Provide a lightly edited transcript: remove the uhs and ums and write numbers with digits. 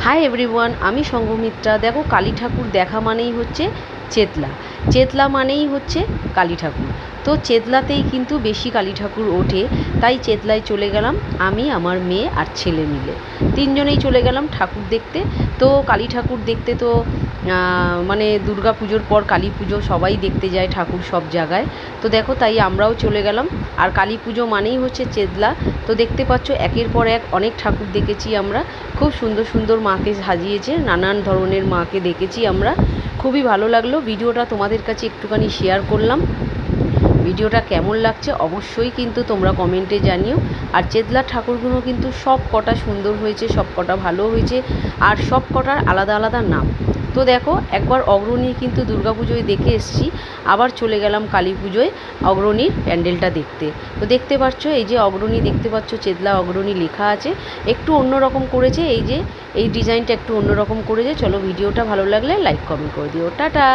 Hi everyone, আমি সঙ্ঘমিত্রা। দেখো, কালী ঠাকুর দেখা মানেই হচ্ছে চেতলা, চেতলা মানেই হচ্ছে কালী ঠাকুর। তো চেতলাতেই কিন্তু বেশি কালী ঠাকুর ওঠে, তাই চেতলায় চলে গেলাম আমি, আমার মেয়ে আর ছেলে মিলে। তিনজনেই চলে গেলাম ঠাকুর দেখতে। তো কালী ঠাকুর দেখতে তো মানে দুর্গা পুজোর পর কালী পুজো সবাই দেখতে যায় ঠাকুর সব জায়গায়। তো দেখো, তাই আমরাও চলে গেলাম। আর কালী পুজো মানেই হচ্ছে চেতলা। তো দেখতে পাচ্ছ একের পর এক অনেক ঠাকুর দেখেছি আমরা। খুব সুন্দর সুন্দর মাকে সাজিয়েছে, নানান ধরনের মাকে দেখেছি আমরা। খুবই ভালো লাগলো। ভিডিওটা তোমাদের কাছে একটুখানি শেয়ার করলাম। ভিডিওটা কেমন লাগছে অবশ্যই কিন্তু তোমরা কমেন্টে জানিও। আর চেতলার ঠাকুরগুলো কিন্তু সব কটা সুন্দর হয়েছে, সব কটা ভালো হয়েছে, আর সব কটার আলাদা আলাদা নাম। তো দেখো, একবার অগ্রণী কিন্তু দুর্গাপুজোয় দেখে এসেছি, আবার চলে গেলাম কালী পুজোয় অগ্রণীর প্যান্ডেলটা দেখতে। তো দেখতে পাচ্ছ, এই যে অগ্রণী দেখতে পাচ্ছ, চেতলা অগ্রণী লেখা আছে। একটু অন্যরকম করেছে, এই যে এই ডিজাইনটা একটু অন্যরকম করেছে। চলো, ভিডিওটা ভালো লাগলে লাইক কমেন্ট করে দিও। টাটা।